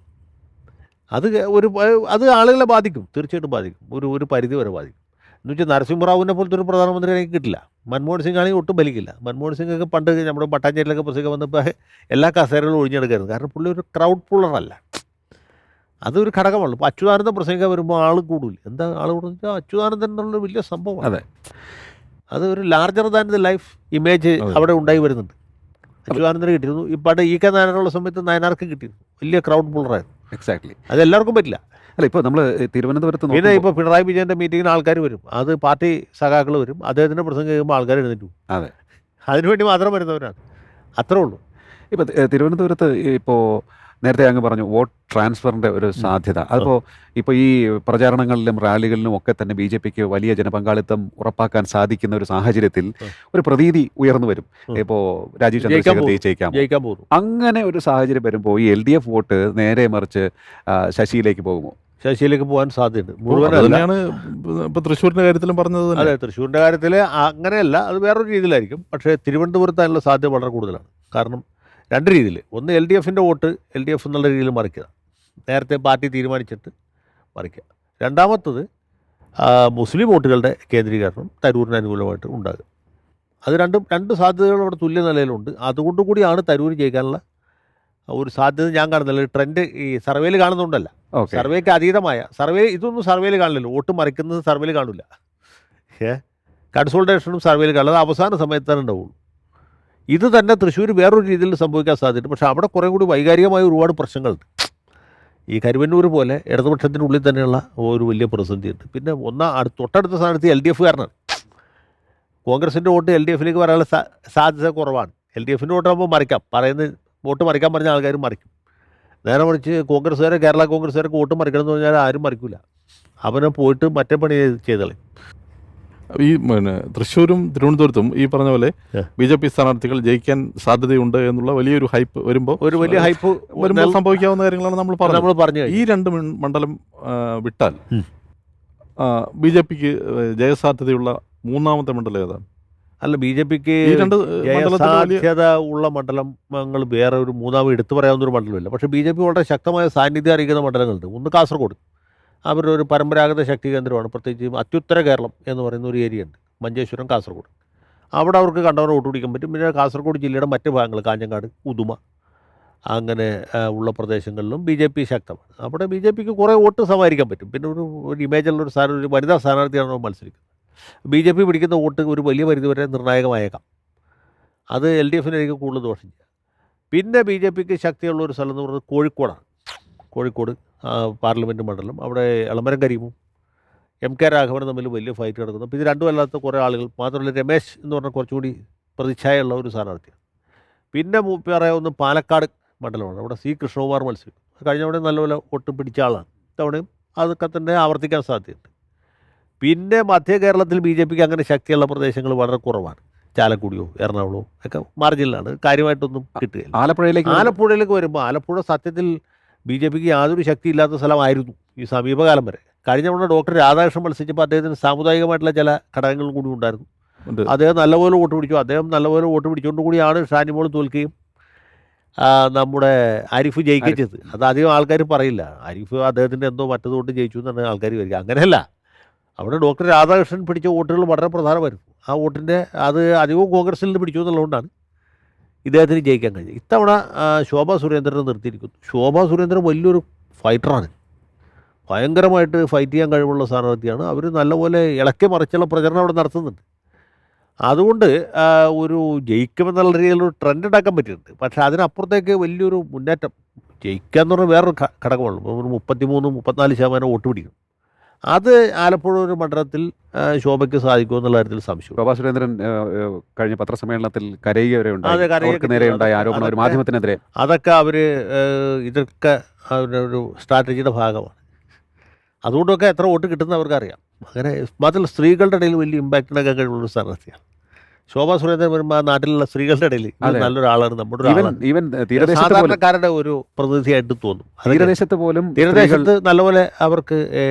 അത് ആളുകളെ ബാധിക്കും, തീർച്ചയായിട്ടും ബാധിക്കും. ഒരു പരിധി വരെ ബാധിക്കും. എന്ന് വെച്ചാൽ നരസിംഹറാവുവിനെ പോലത്തെ ഒരു പ്രധാനമന്ത്രി എനിക്ക് കിട്ടില്ല. മൻമോഹൻ സിംഗ് ആണെങ്കിൽ ഒട്ടും ബലിക്കില്ല. മൻമോഹൻ സിംഗ് ഒക്കെ പണ്ട് നമ്മുടെ പട്ടാഞ്ചേരിയിലൊക്കെ പ്രസംഗം വന്നപ്പോൾ എല്ലാ കസേരകളും ഒഴിഞ്ഞെടുക്കായിരുന്നു. കാരണം പുള്ളി ഒരു ക്രൗഡ് പുള്ളറല്ല, അതൊരു ഘടകമാണ്. ഇപ്പോൾ അച്യുതാനന്ദൻ പ്രസംഗിക്കാൻ വരുമ്പോൾ ആൾ കൂടില്ല. എന്താ ആൾ കൂടുന്നത് വെച്ചാൽ അച്യുതാനന്ദൻ എന്നുള്ളൊരു വലിയ സംഭവമാണ്. അതെ, അത് ഒരു larger than the life image അവിടെ ഉണ്ടായി വരുന്നുണ്ട്. അച്യുതാനന്ദന് കിട്ടിയിരുന്നു. ഇപ്പോൾ EK നായനാറുള്ള സമയത്ത് നായനാർക്ക് കിട്ടിയിരുന്നു. വലിയ ക്രൗഡ് പുള്ളറായിരുന്നു. എക്സാക്ട്ലി. അത് എല്ലാവർക്കും പറ്റില്ല. അല്ല, ഇപ്പോൾ നമ്മൾ തിരുവനന്തപുരത്ത് പിന്നെ ഇപ്പോൾ പിണറായി വിജയൻ്റെ മീറ്റിങ്ങിന് ആൾക്കാർ വരും, അത് പാർട്ടി സഖാക്കൾ വരും, അദ്ദേഹത്തിൻ്റെ പ്രസംഗം കേൾക്കുമ്പോൾ ആൾക്കാർ എഴുന്നേറ്റ് പോകും. അതെ, അതിനുവേണ്ടി മാത്രം വരുന്നവരാണ്. അത്രേ ഉള്ളൂ. ഇപ്പോൾ തിരുവനന്തപുരത്ത് ഇപ്പോൾ നേരത്തെ അങ്ങ് പറഞ്ഞു വോട്ട് ട്രാൻസ്ഫറിൻ്റെ ഒരു സാധ്യത. അതിപ്പോൾ ഇപ്പോൾ ഈ പ്രചാരണങ്ങളിലും റാലികളിലും ഒക്കെ തന്നെ BJPക്ക് വലിയ ജനപങ്കാളിത്തം ഉറപ്പാക്കാൻ സാധിക്കുന്ന ഒരു സാഹചര്യത്തിൽ ഒരു പ്രതീതി ഉയർന്നു വരും. ഇപ്പോൾ രാജീവ് ചന്ദ്രശേഖർ ജയിക്കാൻ പോകുന്നു. അങ്ങനെ ഒരു സാഹചര്യം വരുമ്പോൾ ഈ LDF വോട്ട് നേരെ മറിച്ച് ശശിയിലേക്ക് പോകുമോ? ശശിയിലേക്ക് പോകാൻ സാധ്യതയുണ്ട്. തന്നെയാണ് ഇപ്പോൾ തൃശ്ശൂരിൻ്റെ കാര്യത്തിലും പറഞ്ഞത്. അതെ, തൃശ്ശൂരിൻ്റെ കാര്യത്തിൽ അങ്ങനെയല്ല, അത് വേറൊരു രീതിയിലായിരിക്കും. പക്ഷേ തിരുവനന്തപുരത്ത് അതിനുള്ള സാധ്യത വളരെ കൂടുതലാണ്. കാരണം രണ്ട് രീതിയിൽ. ഒന്ന്, LDFൻ്റെ വോട്ട് LDF എന്നുള്ള രീതിയിൽ മറിക്കുക, നേരത്തെ പാർട്ടി തീരുമാനിച്ചിട്ട് മറിക്കുക. രണ്ടാമത്തത് മുസ്ലിം വോട്ടുകളുടെ കേന്ദ്രീകരണം തരൂരിന് അനുകൂലമായിട്ട് ഉണ്ടാകുക. അത് രണ്ട് സാധ്യതകൾ അവിടെ തുല്യ നിലയിലുണ്ട്. അതുകൊണ്ട് കൂടിയാണ് തരൂർ ജയിക്കാനുള്ള ഒരു സാധ്യത ഞാൻ കാണുന്നില്ല. ട്രെൻഡ് ഈ സർവേയിൽ കാണുന്നുണ്ടല്ല, സർവേക്ക് അതീതമായ ഇതൊന്നും സർവേയിൽ കാണില്ലല്ലോ. വോട്ട് മറിക്കുന്നത് സർവേയിൽ കാണില്ല. കൺസോൾട്ടേഷനും സർവേയിൽ കാണുന്നത് അവസാന സമയത്താണ് ഉണ്ടാവുള്ളൂ. ഇത് തന്നെ തൃശ്ശൂർ വേറൊരു രീതിയിൽ സംഭവിക്കാൻ സാധ്യതയുണ്ട്. പക്ഷേ അവിടെ കുറേ കൂടി വൈകാരികമായ ഒരുപാട് പ്രശ്നങ്ങളുണ്ട്. ഈ കരുവന്നൂർ പോലെ ഇടതുപക്ഷത്തിനുള്ളിൽ തന്നെയുള്ള ഒരു വലിയ പ്രതിസന്ധിയുണ്ട്. പിന്നെ തൊട്ടടുത്ത സ്ഥാനത്ത് LDF കാരനാണ്. കോൺഗ്രസിൻ്റെ വോട്ട് LDFലേക്ക് വരാനുള്ള സാധ്യത കുറവാണ്. LDFൻ്റെ വോട്ടാകുമ്പോൾ മറിക്കാം, വോട്ട് മറിക്കാൻ പറഞ്ഞ ആൾക്കാർ മറിക്കും. നേരെ മറിച്ച് കേരള കോൺഗ്രസ്സുകാരൊക്കെ വോട്ട് മറിക്കണം എന്ന് പറഞ്ഞാൽ ആരും മറിക്കില്ല. അവനെ പോയിട്ട് മറ്റേ പണി ചെയ്തളെ. ഈ തൃശ്ശൂരും തിരുവനന്തപുരത്തും ഈ പറഞ്ഞ പോലെ BJP സ്ഥാനാർത്ഥികൾ ജയിക്കാൻ സാധ്യതയുണ്ട് എന്നുള്ള വലിയൊരു ഹൈപ്പ് വരുമ്പോൾ സംഭവിക്കാവുന്ന കാര്യങ്ങളാണ് നമ്മൾ പറഞ്ഞത്. ഈ രണ്ട് മണ്ഡലം വിട്ടാൽ BJPക്ക് ജയസാധ്യതയുള്ള മൂന്നാമത്തെ മണ്ഡലം ഏതാണ്? അല്ല, BJPക്ക് ജയസാധ്യത ഉള്ള മണ്ഡലങ്ങൾ വേറെ ഒരു മൂന്നാമത് എടുത്തു പറയാവുന്ന ഒരു മണ്ഡലമില്ല. പക്ഷേ BJP വളരെ ശക്തമായ സാന്നിധ്യം അറിയിക്കുന്ന മണ്ഡലങ്ങളുണ്ട്. ഒന്ന് കാസർഗോഡ്, അവരുടെ ഒരു പരമ്പരാഗത ശക്തി കേന്ദ്രമാണ്. പ്രത്യേകിച്ച് അത്യുത്തര കേരളം എന്ന് പറയുന്ന ഒരു ഏരിയ ഉണ്ട്, മഞ്ചേശ്വരം, കാസർഗോഡ്. അവിടെ അവർക്ക് കണ്ടവരെ വോട്ട് പിടിക്കാൻ പറ്റും. പിന്നെ കാസർഗോഡ് ജില്ലയുടെ മറ്റ് ഭാഗങ്ങൾ, കാഞ്ഞങ്ങാട്, ഉദുമ, അങ്ങനെ ഉള്ള പ്രദേശങ്ങളിലും BJP ശക്തമാണ്. അവിടെ BJPക്ക് കുറേ വോട്ട് സമാഹരിക്കാൻ പറ്റും. പിന്നെ ഒരു ഇമേജുള്ള ഒരു വനിതാ സ്ഥാനാർത്ഥിയാണ് മത്സരിക്കുന്നത്. BJP പിടിക്കുന്ന വോട്ട് ഒരു വലിയ പരിധിവരെ നിർണായകമായേക്കാം. അത് LDFനായിരിക്കും കൂടുതൽ ദോഷം ചെയ്യുക. പിന്നെ BJPക്ക് ശക്തിയുള്ള ഒരു സ്ഥലം എന്ന് പറയുന്നത് കോഴിക്കോടാണ്. കോഴിക്കോട് പാർലമെൻറ്റ് മണ്ഡലം, അവിടെ എളമരം കരീമും MK രാഘവനും തമ്മിൽ വലിയ ഫൈറ്റ് നടക്കുന്നു. അപ്പോൾ ഇത് രണ്ടും അല്ലാത്ത കുറേ ആളുകൾ, മാത്രമല്ല രമേശ് എന്ന് പറഞ്ഞാൽ കുറച്ചുകൂടി പ്രതിച്ഛായുള്ള ഒരു സ്ഥാനാർത്ഥിയാണ്. പിന്നെ പറയാവുന്ന പാലക്കാട് മണ്ഡലമാണ്. അവിടെ C കൃഷ്ണകുമാർ മത്സരിക്കും. കഴിഞ്ഞ തവണ നല്ലപോലെ വോട്ട് പിടിച്ച ആളാണ്. ഇത്തവണയും അതൊക്കെ തന്നെ ആവർത്തിക്കാൻ സാധ്യതയുണ്ട്. പിന്നെ മധ്യ കേരളത്തിൽ BJPക്ക് അങ്ങനെ ശക്തിയുള്ള പ്രദേശങ്ങൾ വളരെ കുറവാണ്. ചാലക്കുടിയോ എറണാകുളമോ ഒക്കെ മാർജിനിലാണ്, കാര്യമായിട്ടൊന്നും കിട്ടുകയില്ല. ആലപ്പുഴയിലേക്ക് വരുമ്പോൾ ആലപ്പുഴ സത്യത്തിൽ BJPക്ക് യാതൊരു ശക്തിയില്ലാത്ത സ്ഥലമായിരുന്നു ഈ സമീപകാലം വരെ. കഴിഞ്ഞ തവണ ഡോക്ടർ രാധാകൃഷ്ണൻ മത്സരിച്ചപ്പോൾ അദ്ദേഹത്തിന് സാമുദായികമായിട്ടുള്ള ചില ഘടകങ്ങളും കൂടി ഉണ്ടായിരുന്നു. അദ്ദേഹം നല്ലപോലെ വോട്ട് പിടിച്ചു. അദ്ദേഹം നല്ലപോലെ വോട്ട് പിടിച്ചുകൊണ്ട് കൂടിയാണ് ഷാനിമോൾ തോൽക്കുകയും നമ്മുടെ ആരിഫ് ജയിക്കുകയും ചെയ്ത്. അത് അധികം ആൾക്കാർ പറയില്ല. ആരിഫ് അദ്ദേഹത്തിൻ്റെ എന്തോ മറ്റതുകൊണ്ട് ജയിച്ചു എന്നാണ് ആൾക്കാർ വരിക. അങ്ങനെയല്ല, അവിടെ ഡോക്ടർ രാധാകൃഷ്ണൻ പിടിച്ച വോട്ടുകൾ വളരെ പ്രധാനമായിരുന്നു. ആ വോട്ടിൻ്റെ അത് അധികവും കോൺഗ്രസിൽ നിന്ന് പിടിച്ചു എന്നുള്ളതുകൊണ്ടാണ് ഇദ്ദേഹത്തിന് ജയിക്കാൻ കഴിഞ്ഞത്. ഇത്തവണ ശോഭാ സുരേന്ദ്രനെ നിർത്തിയിരിക്കുന്നു. ശോഭാ സുരേന്ദ്രൻ വലിയൊരു ഫൈറ്ററാണ്, ഭയങ്കരമായിട്ട് ഫൈറ്റ് ചെയ്യാൻ കഴിവുള്ള സ്ഥാനാർത്ഥിയാണ്. അവർ നല്ലപോലെ ഇളക്കി മറിച്ചുള്ള പ്രചരണം അവിടെ നടത്തുന്നുണ്ട്. അതുകൊണ്ട് ഒരു ജയിക്കുമെന്നുള്ള രീതിയിലൊരു ട്രെൻഡ് ഉണ്ടാക്കാൻ പറ്റിയിട്ടുണ്ട്. പക്ഷേ അതിനപ്പുറത്തേക്ക് വലിയൊരു മുന്നേറ്റം ജയിക്കുക എന്ന് പറഞ്ഞാൽ വേറൊരു ഘടകമുള്ളൂ. ഒരു 33-34% വോട്ട് പിടിക്കും. അത് ആലപ്പുഴ ഒരു മണ്ഡലത്തിൽ ശോഭയ്ക്ക് സാധിക്കുമെന്നുള്ള കാര്യത്തിൽ സംശയം. ശോഭാ സുരേന്ദ്രൻ കഴിഞ്ഞ പത്രസമ്മേളനത്തിൽ കരയുക വരെ അതെ, അവർക്ക് നേരെ ഉണ്ടായ ആരോപണം ഒരു മാധ്യമത്തിനെതിരെ. അതൊക്കെ ഇതൊക്കെ അവരുടെ ഒരു സ്ട്രാറ്റജിയുടെ ഭാഗമാണ്. അതുകൊണ്ടൊക്കെ എത്ര വോട്ട് കിട്ടുന്ന അവർക്കറിയാം. അങ്ങനെ മാത്രമല്ല, സ്ത്രീകളുടെ ഇടയിൽ വലിയ ഇമ്പാക്റ്റ് ഉണ്ടാക്കാൻ കഴിവുള്ള സ്ഥാനാർത്ഥിയാണ് ശോഭാ സുരേന്ദ്രൻ. വരുമ്പോൾ ആ നാട്ടിലുള്ള സ്ത്രീകളുടെ ഇടയിൽ നല്ലൊരാളാണ്, നമ്മുടെ ഒരു സാധാരണക്കാരുടെ ഒരു പ്രതിനിധിയായിട്ട് തോന്നും. തീരദേശത്ത് പോലും തീരദേശത്ത് നല്ലപോലെ അവർക്ക്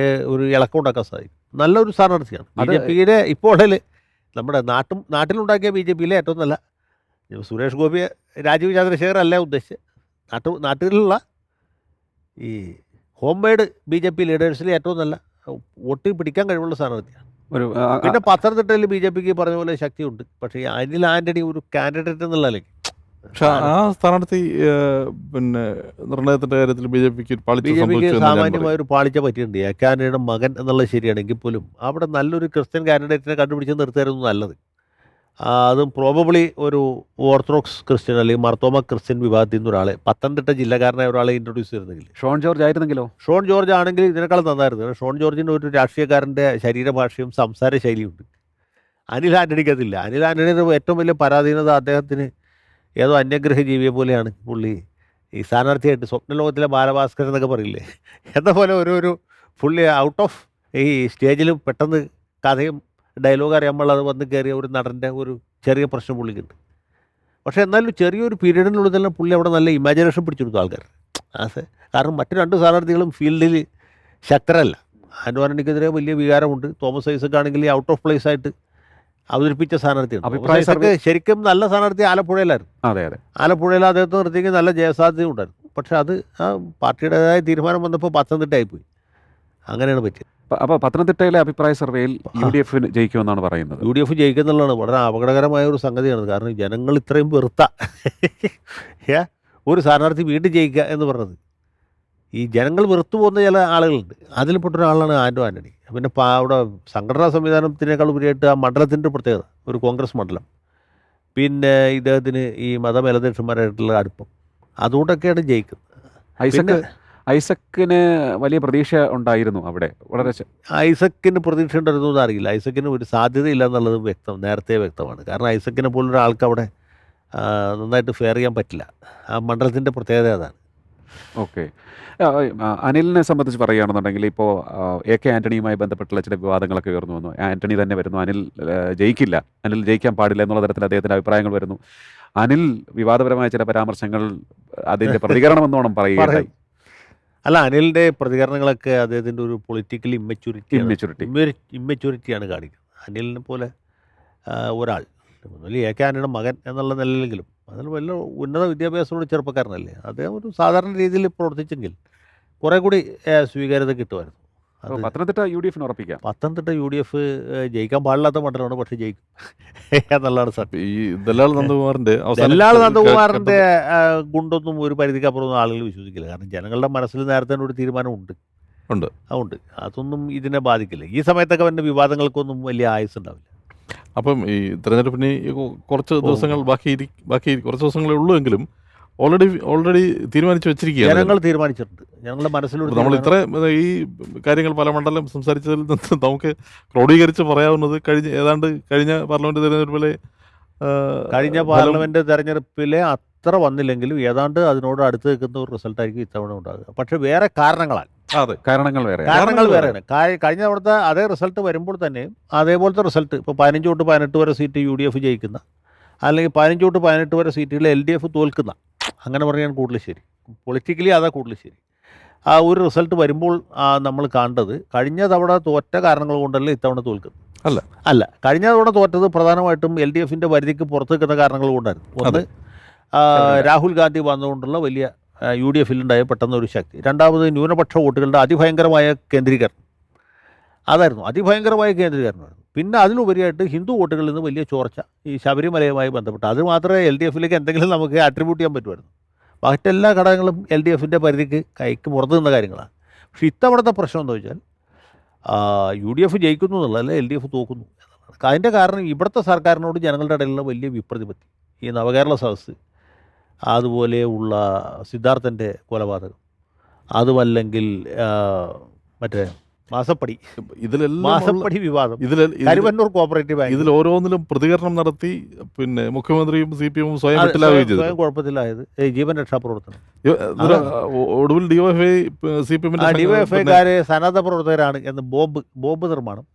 ഒരു ഇളക്കം ഉണ്ടാക്കാൻ സാധിക്കും. നല്ലൊരു സ്ഥാനാർത്ഥിയാണ്. BJPയുടെ ഇപ്പോൾ നമ്മുടെ നാട്ടിലുണ്ടാക്കിയ BJPയിലെ ഏറ്റവും നല്ല സുരേഷ് ഗോപി, രാജീവ് ചന്ദ്രശേഖർ അല്ല ഉദ്ദേശിച്ചത്, നാട്ടിലുള്ള ഈ ഹോം മെയ്ഡ് BJP ലീഡേഴ്സിലെ ഏറ്റവും നല്ല വോട്ട് പിടിക്കാൻ കഴിവുള്ള സ്ഥാനാർത്ഥിയാണ്. പിന്നെ പത്തനംതിട്ടയിൽ BJPക്ക് പറഞ്ഞ പോലെ ശക്തിയുണ്ട്. പക്ഷേ അനിൽ ആന്റണി ഒരു കാൻഡിഡേറ്റ് എന്നുള്ള നിലയ്ക്ക്, പക്ഷെ ആ സ്ഥാനാർത്ഥി പിന്നെ നിർണയത്തിന്റെ കാര്യത്തിൽ BJPക്ക് സാമാന്യമായ ഒരു പാളിച്ച പറ്റിയിട്ടുണ്ട്. ആന്റണിയുടെ മകൻ എന്നുള്ളത് ശരിയാണെങ്കിൽ പോലും അവിടെ നല്ലൊരു ക്രിസ്ത്യൻ കാൻഡിഡേറ്റിനെ കണ്ടുപിടിച്ച് നിർത്തിയായിരുന്നു നല്ലത്. അതും പ്രോബബ്ലി ഒരു ഓർത്തഡോക്സ് ക്രിസ്ത്യൻ അല്ലെങ്കിൽ മർത്തോമ ക്രിസ്ത്യൻ വിഭാഗത്തിൽ നിന്ന് ഒരാളെ, പത്തനംതിട്ട ജില്ലക്കാരനായ ഒരാളെ ഇൻട്രൊഡ്യൂസ് ചെയ്തിരുന്നെങ്കിൽ, ഷോൺ ജോർജ് ആയിരുന്നെങ്കിലോ? ഷോൺ ജോർജ് ആണെങ്കിൽ ഇതിനേക്കാൾ നന്നായിരുന്നു. ഷോൺ ജോർജിന് ഒരു രാഷ്ട്രീയക്കാരൻ്റെ ശരീരഭാഷയും സംസാര ശൈലിയുണ്ട്. അനിൽ ആന്റണിക്ക് അതില്ല. അനിൽ ആന്റണിയുടെ ഏറ്റവും വലിയ പരാധീനത അദ്ദേഹത്തിന് ഏതോ അന്യഗ്രഹ ജീവിയെ പോലെയാണ് പുള്ളി ഈ സ്ഥാനാർത്ഥിയായിട്ട്. സ്വപ്നലോകത്തിലെ ബാലഭാസ്കരൻ എന്നൊക്കെ പറയില്ലേ, എന്ന പോലെ ഒരു പുള്ളി ഔട്ട് ഓഫ് ഈ സ്റ്റേജിൽ പെട്ടെന്ന് കഥയും ഡയലോഗ് അറിയാമ്പോൾ അത് വന്ന് കയറിയ ഒരു നടൻ്റെ ഒരു ചെറിയ പ്രശ്നം പുള്ളിക്കുണ്ട്. പക്ഷേ എന്നാലും ചെറിയൊരു പീരീഡിനുള്ളിൽ തന്നെ പുള്ളി അവിടെ നല്ല ഇമാജിനേഷൻ പിടിച്ചെടുത്തു ആൾക്കാർ. കാരണം മറ്റു രണ്ട് സ്ഥാനാർത്ഥികളും ഫീൽഡിൽ ശക്തരല്ല. ആന്റോ ആന്റണിക്കെതിരെ വലിയ വികാരമുണ്ട്. തോമസ് ഐസക് ആണെങ്കിൽ ഔട്ട് ഓഫ് പ്ലേസ് ആയിട്ട് അവതരിപ്പിച്ച സ്ഥാനാർത്ഥിയാണ്. ശരിക്കും നല്ല സ്ഥാനാർത്ഥി ആലപ്പുഴയിലായിരുന്നു. അതെ അതെ, ആലപ്പുഴയിൽ അദ്ദേഹത്തെ നിർത്തിയെങ്കിൽ നല്ല ജയസാധ്യത ഉണ്ടായിരുന്നു. പക്ഷേ അത് ആ പാർട്ടിയുടേതായ തീരുമാനം വന്നപ്പോൾ പത്തനംതിട്ടയായിപ്പോയി. അങ്ങനെയാണ് പറ്റിയത്. അപ്പോൾ പത്തനംതിട്ടയിലെ അഭിപ്രായ സർവേയിൽ UDF ജയിക്കുമെന്നാണ് പറയുന്നത്. UDF ജയിക്കുന്നുള്ളതാണ് വളരെ അപകടകരമായ ഒരു സംഗതിയാണ്. കാരണം ജനങ്ങൾ ഇത്രയും വെറുത്ത ഒരു സ്ഥാനാർത്ഥി വീണ്ടും ജയിക്കുക എന്ന് പറഞ്ഞത്, ഈ ജനങ്ങൾ വെറുത്തു പോകുന്ന ചില ആളുകളുണ്ട്. അതിൽപ്പെട്ടൊരാളാണ് ആന്റോ ആന്റണി. പിന്നെ അവിടെ സംഘടനാ സംവിധാനത്തിനേക്കാൾ ഉപരിയായിട്ട് ആ മണ്ഡലത്തിൻ്റെ പ്രത്യേകത, ഒരു കോൺഗ്രസ് മണ്ഡലം, പിന്നെ ഇദ്ദേഹത്തിന് ഈ മതമേലധ്യക്ഷന്മാരായിട്ടുള്ള അടുപ്പം, അതുകൊണ്ടൊക്കെയാണ് ജയിക്കുന്നത്. ഐസക്കിന് വലിയ പ്രതീക്ഷ ഉണ്ടായിരുന്നു അവിടെ. വളരെ ഐസക്കിന് പ്രതീക്ഷ ഉണ്ടായിരുന്നു എന്ന് അറിയില്ല. ഐസക്കിന് ഒരു സാധ്യതയില്ല എന്നുള്ളത് നേരത്തെ വ്യക്തമാണ്. കാരണം ഐസക്കിനെ പോലൊരാൾക്ക് അവിടെ നന്നായിട്ട് ഫെയർ ചെയ്യാൻ പറ്റില്ല. ആ മണ്ഡലത്തിൻ്റെ പ്രത്യേകത അതാണ്. ഓക്കെ, അനിലിനെ സംബന്ധിച്ച് പറയുകയാണെന്നുണ്ടെങ്കിൽ ഇപ്പോൾ AK ആൻ്റണിയുമായി ബന്ധപ്പെട്ടുള്ള ചില വിവാദങ്ങളൊക്കെ ഉയർന്നു വന്നു. ആൻ്റണി തന്നെ വരുന്നു, അനിൽ ജയിക്കില്ല, അനിൽ ജയിക്കാൻ പാടില്ല എന്നുള്ള തരത്തിൽ അദ്ദേഹത്തിൻ്റെ അഭിപ്രായങ്ങൾ വരുന്നു. അനിൽ വിവാദപരമായ ചില പരാമർശങ്ങൾ, അതിൻ്റെ പ്രതികരണം എന്നോണം പറയുകയുണ്ടായി. അല്ല, അനിലിൻ്റെ പ്രതികരണങ്ങളൊക്കെ അദ്ദേഹത്തിൻ്റെ ഒരു പൊളിറ്റിക്കൽ ഇമ്മച്യൂരിറ്റിയാണ് കാണിക്കുന്നത്. അനിലിനെ പോലെ ഒരാൾ, AK ആൻ്റണിയുടെ മകൻ എന്നുള്ള നിലയിലെങ്കിലും അതിൽ വലിയ ഉന്നത വിദ്യാഭ്യാസമുള്ള ചെറുപ്പക്കാരനല്ലേ, അദ്ദേഹം ഒരു സാധാരണ രീതിയിൽ പ്രവർത്തിച്ചെങ്കിൽ കുറേ കൂടി സ്വീകാര്യത കിട്ടുമായിരുന്നു. പത്തനംതിട്ട UDF ഉറപ്പിക്കാം. പത്തനംതിട്ട UDF ജയിക്കാൻ പാടില്ലാത്ത മണ്ഡലമാണ്, പക്ഷേ ജയിക്കും എന്നുള്ളതാണ് സത്യം. ഈ ദല്ലാൽ നന്ദകുമാറിൻ്റെ ഗുണ്ടൊന്നും ഒരു പരിധിക്കപ്പുറമൊന്നും ആളുകൾ വിശ്വസിക്കില്ല. കാരണം ജനങ്ങളുടെ മനസ്സിൽ നേരത്തെ ഒരു തീരുമാനമുണ്ട്. അതുകൊണ്ട് അതൊന്നും ഇതിനെ ബാധിക്കില്ല. ഈ സമയത്തൊക്കെ വന്ന വിവാദങ്ങൾക്കൊന്നും വലിയ ആയുസ് ഉണ്ടാവില്ല. അപ്പം ഈ തെരഞ്ഞെടുപ്പിന് കുറച്ച് ദിവസങ്ങൾ ബാക്കി കുറച്ച് ദിവസങ്ങളേ ഉള്ളൂ എങ്കിലും ഓൾറെഡി തീരുമാനിച്ചു വെച്ചിരിക്കുകയാണ്. ജനങ്ങൾ തീരുമാനിച്ചിട്ടുണ്ട്. ഞങ്ങളുടെ മനസ്സിലൂടെ നമ്മൾ ഇത്ര ഈ കാര്യങ്ങൾ പല മണ്ഡലം സംസാരിച്ചതിൽ നിന്ന് നമുക്ക് ക്രോഡീകരിച്ച് പറയാവുന്നത് കഴിഞ്ഞ പാർലമെന്റ് തെരഞ്ഞെടുപ്പിലെ അത്ര വന്നില്ലെങ്കിലും ഏതാണ്ട് അതിനോട് അടുത്ത് നിൽക്കുന്ന ഒരു റിസൾട്ടായിരിക്കും ഇത്തവണ ഉണ്ടാകുക. പക്ഷേ വേറെ കാരണങ്ങൾ വേറെയാണ്. കഴിഞ്ഞ തവണത്തെ അതേ റിസൾട്ട് വരുമ്പോൾ തന്നെ അതേപോലത്തെ റിസൾട്ട്, ഇപ്പോൾ 15 തൊട്ട് 18 വരെ സീറ്റ് UDF ജയിക്കുന്ന, അല്ലെങ്കിൽ 15 തൊട്ട് 18 വരെ സീറ്റുകളിൽ LDF തോൽക്കുന്ന, അങ്ങനെ പറയാൻ കൂടുതൽ ശരി. പൊളിറ്റിക്കലി അതാ കൂടുതൽ ശരി. ആ ഒരു റിസൾട്ട് വരുമ്പോൾ നമ്മൾ കണ്ടത് കഴിഞ്ഞ തവണ തോറ്റ കാരണങ്ങൾ കൊണ്ടല്ല ഇത്തവണ തോൽക്കുന്നത്. കഴിഞ്ഞ തവണ തോറ്റത് പ്രധാനമായിട്ടും LDFൻ്റെ പരിധിക്ക് പുറത്ത് നിൽക്കുന്ന കാരണങ്ങൾ കൊണ്ടായിരുന്നു. ഒന്ന്, രാഹുൽ ഗാന്ധി വന്നുകൊണ്ടുള്ള വലിയ യു ഡി എഫിലുണ്ടായ പെട്ടെന്നൊരു ശക്തി. രണ്ടാമത് ന്യൂനപക്ഷ വോട്ടുകളുടെ അതിഭയങ്കരമായ കേന്ദ്രീകരണം, അതായിരുന്നു അതിഭയങ്കരമായ കേന്ദ്രീകരണമായിരുന്നു. പിന്നെ അതിലുപരിയായിട്ട് ഹിന്ദു വോട്ടുകളിൽ നിന്ന് വലിയ ചോർച്ച ഈ ശബരിമലയുമായി ബന്ധപ്പെട്ട്. അത് മാത്രമേ എൽ ഡി എഫിലേക്ക് എന്തെങ്കിലും നമുക്ക് അട്രിബ്യൂട്ട് ചെയ്യാൻ പറ്റുമായിരുന്നു. മറ്റെല്ലാ ഘടകങ്ങളും എൽ ഡി എഫിൻ്റെ പരിധിക്ക് കൈക്ക് പുറത്തു നിന്ന കാര്യങ്ങളാണ്. പക്ഷേ ഇത്തവണത്തെ പ്രശ്നം എന്ന് വെച്ചാൽ യു ഡി എഫ് ജയിക്കുന്നു എന്നുള്ളതല്ല, എൽ ഡി എഫ് തോക്കുന്നു എന്നുള്ളതാണ്. അതിൻ്റെ കാരണം ഇവിടുത്തെ സർക്കാരിനോട് ജനങ്ങളുടെ ഇടയിലുള്ള വലിയ വിപ്രതിപത്തി, ഈ നവകേരള സദസ്സ്, അതുപോലെ ഉള്ള സിദ്ധാർത്ഥൻ്റെ കൊലപാതകം, അതുമല്ലെങ്കിൽ മറ്റേ മാസപ്പടി വിവാദം, കരുവന്നൂർ കോപ്പറേറ്റീവ് ബാങ്ക്, ഇതിൽ ഓരോന്നിലും പ്രതികരണം നടത്തി പിന്നെ മുഖ്യമന്ത്രിയും CPM സ്വയം കുഴപ്പത്തിലായത് ജീവൻ രക്ഷാപ്രവർത്തനം. ഒടുവിൽ ഡിവൈഎഫ്ഐക്കാര് സന്നദ്ധ പ്രവർത്തകരാണ് എന്ന് ബോംബ് നിർമ്മാണം,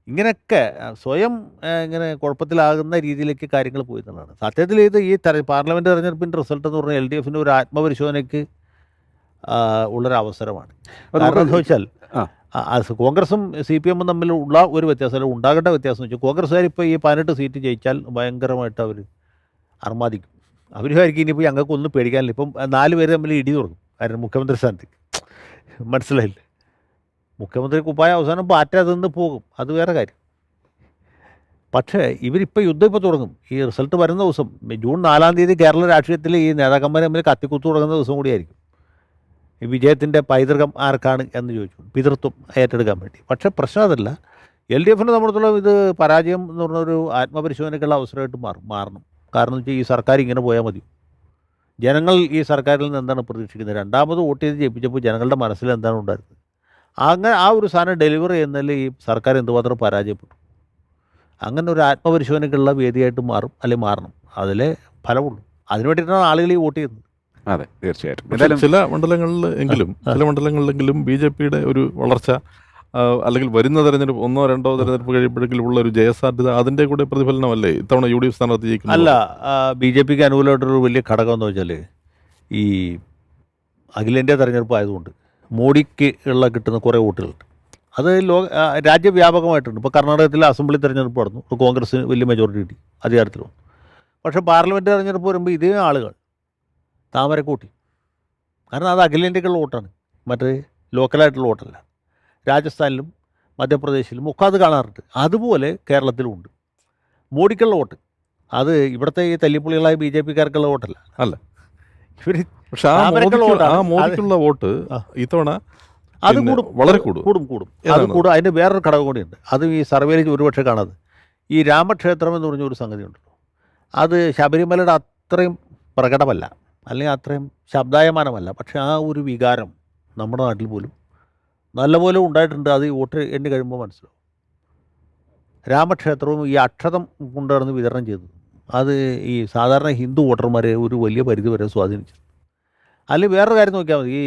ഇങ്ങനെയൊക്കെ സ്വയം ഇങ്ങനെ കുഴപ്പത്തിലാകുന്ന രീതിയിലേക്ക് കാര്യങ്ങൾ പോയി എന്നുള്ളതാണ്. സത്യത്തിൽ ഇത് ഈ പാർലമെൻറ്റ് തെരഞ്ഞെടുപ്പിൻ്റെ റിസൾട്ട് എന്ന് പറഞ്ഞാൽ LDF ഒരു ആത്മപരിശോധനയ്ക്ക് ഉള്ളൊരു അവസരമാണ്. കാരണം എന്താ വെച്ചാൽ കോൺഗ്രസും CPM തമ്മിൽ ഉള്ള ഒരു വ്യത്യാസം, ഉണ്ടാകേണ്ട വ്യത്യാസം എന്ന് വെച്ചാൽ കോൺഗ്രസ്സുകാർ ഇപ്പോൾ ഈ 18 സീറ്റ് ജയിച്ചാൽ ഭയങ്കരമായിട്ട് അവർ അർമാദിക്കും. അവരുമായിരിക്കും ഇനിയിപ്പോൾ ഞങ്ങൾക്കൊന്നും പേടിക്കാനില്ല. ഇപ്പം 4 പേര് തമ്മിൽ ഇടി തുടങ്ങും. കാരണം മുഖ്യമന്ത്രി സ്ഥാനത്തേക്ക് മനസ്സിലായില്ല. മുഖ്യമന്ത്രി കുപ്പായ അവസാനം പാറ്റാതെ നിന്ന് പോകും, അത് വേറെ കാര്യം. പക്ഷേ ഇവരിപ്പോൾ യുദ്ധം ഇപ്പോൾ തുടങ്ങും. ഈ റിസൾട്ട് വരുന്ന ദിവസം ജൂൺ 4-ാം തീയതി കേരള രാഷ്ട്രീയത്തിൽ ഈ നേതാക്കന്മാർ തമ്മിൽ കത്തിക്കുത്തു തുടങ്ങുന്ന ദിവസം കൂടിയായിരിക്കും. ഈ വിജയത്തിൻ്റെ പൈതൃകം ആർക്കാണ് എന്ന് ചോദിച്ചു, പിതൃത്വം ഏറ്റെടുക്കാൻ വേണ്ടി. പക്ഷേ പ്രശ്നം അതല്ല, LDFനെ സംബന്ധിച്ചിടത്തോളം ഇത് പരാജയം എന്ന് പറഞ്ഞൊരു ആത്മപരിശോധനയ്ക്കുള്ള അവസരമായിട്ട് മാറണം. കാരണം എന്ന് വെച്ചാൽ ഈ സർക്കാർ ഇങ്ങനെ പോയാൽ മതി. ജനങ്ങൾ ഈ സർക്കാരിൽ നിന്ന് എന്താണ് പ്രതീക്ഷിക്കുന്നത്? രണ്ടാമത് വോട്ട് ചെയ്ത് ജയിപ്പിച്ചപ്പോൾ ജനങ്ങളുടെ മനസ്സിൽ എന്താണ് ഉണ്ടായിരുന്നത്? അങ്ങനെ ആ ഒരു സാധനം ഡെലിവറി ചെയ്യുന്നതിൽ ഈ സർക്കാർ എന്തുമാത്രം പരാജയപ്പെട്ടു. അങ്ങനെ ഒരു ആത്മപരിശോധനയ്ക്കുള്ള വേദിയായിട്ട് മാറണം. അതിലെ ഫലമുള്ളൂ. അതിനു വേണ്ടിയിട്ടാണ് ആളുകൾ ഈ വോട്ട് ചെയ്യുന്നത്. അതെ, തീർച്ചയായിട്ടും. ചില മണ്ഡലങ്ങളിലെങ്കിലും BJPയുടെ ഒരു വളർച്ച, അല്ലെങ്കിൽ വരുന്ന തെരഞ്ഞെടുപ്പ് 1-2 തെരഞ്ഞെടുപ്പ് കഴിയുമ്പോഴെങ്കിലും ഉള്ള ഒരു ജയസാധ്യത, അതിൻ്റെ കൂടെ പ്രതിഫലനമല്ലേ ഇത്തവണ UDF സ്ഥാനാർത്ഥി ജയിക്കുന്നത്? അല്ല, BJPക്ക് അനുകൂലമായിട്ടൊരു വലിയ ഘടകം എന്ന് വെച്ചാൽ ഈ അഖിലേന്ത്യാ തെരഞ്ഞെടുപ്പ് ആയതുകൊണ്ട് മോഡിക്ക് കിട്ടുന്ന കുറേ വോട്ടുകളുണ്ട്. അത് രാജ്യവ്യാപകമായിട്ടുണ്ട്. ഇപ്പോൾ കർണാടകത്തിലെ അസംബ്ലി തെരഞ്ഞെടുപ്പ് നടന്നു, ഇപ്പോൾ കോൺഗ്രസ്സിന് വലിയ മെജോറിറ്റി കിട്ടി, അധികാരത്തിൽ വന്നു. പക്ഷേ പാർലമെൻറ്റ് തെരഞ്ഞെടുപ്പ് വരുമ്പോൾ ഇതേ ആളുകൾ താമരക്കൂട്ടി, കാരണം അത് അഖിലേന്ത്യക്കുള്ള വോട്ടാണ്, മറ്റേ ലോക്കലായിട്ടുള്ള വോട്ടല്ല. രാജസ്ഥാനിലും മധ്യപ്രദേശിലും ഒക്കെ അത് കാണാറുണ്ട്. അതുപോലെ കേരളത്തിലുമുണ്ട് മോഡിക്കുള്ള വോട്ട്. അത് ഇവിടുത്തെ ഈ തല്ലിപ്പുള്ളികളായ BJPക്കാർക്കുള്ള വോട്ടല്ല. അല്ല, ഇവർ പക്ഷെ ആ മോദിക്കുള്ള വോട്ട് ഇത്തവണ അത് വളരെ കൂടും. അത് കൂടും. അതിൻ്റെ വേറൊരു ഘടകം കൂടിയുണ്ട്. അത് ഈ സർവേയിൽ ഒരുപക്ഷെ കാണാതെ, ഈ രാമക്ഷേത്രം എന്ന് പറഞ്ഞൊരു സംഗതി ഉണ്ടല്ലോ, അത് ശബരിമലയുടെ അത്രയും പ്രകടമല്ല, അല്ലെങ്കിൽ അത്രയും ശബ്ദായമാനമല്ല. പക്ഷെ ആ ഒരു വികാരം നമ്മുടെ നാട്ടിൽ പോലും നല്ലപോലെ ഉണ്ടായിട്ടുണ്ട്. അത് ഈ വോട്ട് എണ്ണി കഴിയുമ്പോൾ മനസ്സിലാവും. രാമക്ഷേത്രവും ഈ അക്ഷതം കൊണ്ടുവന്ന് വിതരണം ചെയ്തത് അത് ഈ സാധാരണ ഹിന്ദു വോട്ടർമാരെ ഒരു വലിയ പരിധി വരെ സ്വാധീനിച്ചു. അല്ലെങ്കിൽ വേറൊരു കാര്യം നോക്കിയാൽ മതി, ഈ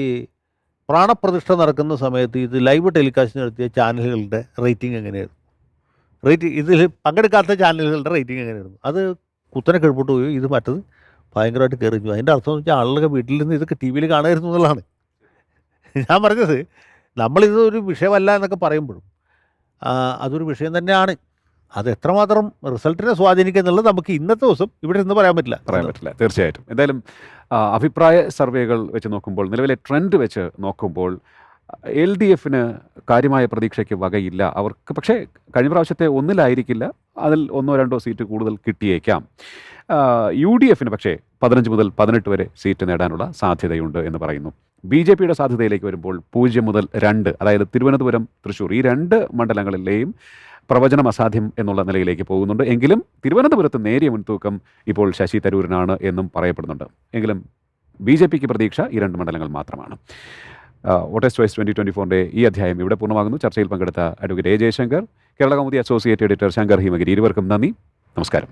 പ്രാണപ്രതിഷ്ഠ നടക്കുന്ന സമയത്ത് ഇത് ലൈവ് ടെലികാസ്റ്റ് നടത്തിയ ചാനലുകളുടെ റേറ്റിംഗ് എങ്ങനെയായിരുന്നു? ഇതിൽ പങ്കെടുക്കാത്ത ചാനലുകളുടെ റേറ്റിംഗ് എങ്ങനെയായിരുന്നു? അത് കുത്തനെ കിഴപ്പോട്ട് പോയി. ഇത് മറ്റത് ഭയങ്കരമായിട്ട് കയറിഞ്ഞു. അതിൻ്റെ അർത്ഥം എന്ന് വെച്ചാൽ ആളുകളൊക്കെ വീട്ടിൽ നിന്ന് ഇതൊക്കെ TV യിൽ കാണുമായിരുന്നു എന്നുള്ളതാണ് ഞാൻ പറഞ്ഞത്. നമ്മളിത് ഒരു വിഷയമല്ല എന്നൊക്കെ പറയുമ്പോഴും അതൊരു വിഷയം തന്നെയാണ്. അത് എത്രമാത്രം റിസൾട്ടിനെ സ്വാധീനിക്കുക എന്നുള്ളത് നമുക്ക് ഇന്നത്തെ ദിവസം ഇവിടെ നിന്ന് പറയാൻ പറ്റില്ല. തീർച്ചയായിട്ടും. എന്തായാലും അഭിപ്രായ സർവേകൾ വെച്ച് നോക്കുമ്പോൾ, നിലവിലെ ട്രെൻഡ് വെച്ച് നോക്കുമ്പോൾ LDFന് കാര്യമായ പ്രതീക്ഷയ്ക്ക് വകയില്ല. അവർക്ക് പക്ഷേ കഴിഞ്ഞ പ്രാവശ്യത്തെ ഒന്നിലായിരിക്കില്ല, അതിൽ 1-2 സീറ്റ് കൂടുതൽ കിട്ടിയേക്കാം. UDFന് പക്ഷേ 15 മുതൽ 18 വരെ സീറ്റ് നേടാനുള്ള സാധ്യതയുണ്ട് എന്ന് പറയുന്നു. BJPയുടെ സാധ്യതയിലേക്ക് വരുമ്പോൾ 0 മുതൽ 2, അതായത് തിരുവനന്തപുരം, തൃശ്ശൂർ, ഈ 2 മണ്ഡലങ്ങളിലെയും പ്രവചനം അസാധ്യം എന്നുള്ള നിലയിലേക്ക് പോകുന്നുണ്ട്. എങ്കിലും തിരുവനന്തപുരത്ത് നേരിയ മുൻതൂക്കം ഇപ്പോൾ ശശി തരൂരിനാണ് എന്നും പറയപ്പെടുന്നുണ്ട്. എങ്കിലും BJPക്ക് പ്രതീക്ഷ ഈ 2 മണ്ഡലങ്ങൾ മാത്രമാണ്. വോട്ടേഴ്സ് ചോയ്സ് 2024 ഈ അധ്യായം ഇവിടെ പൂർണ്ണമാകുന്നു. ചർച്ചയിൽ പങ്കെടുത്ത advocate A. Jayashankar, Kerala Kaumudi associate editor Shankar Himagiri, ഇരുവർക്കും നന്ദി. നമസ്കാരം.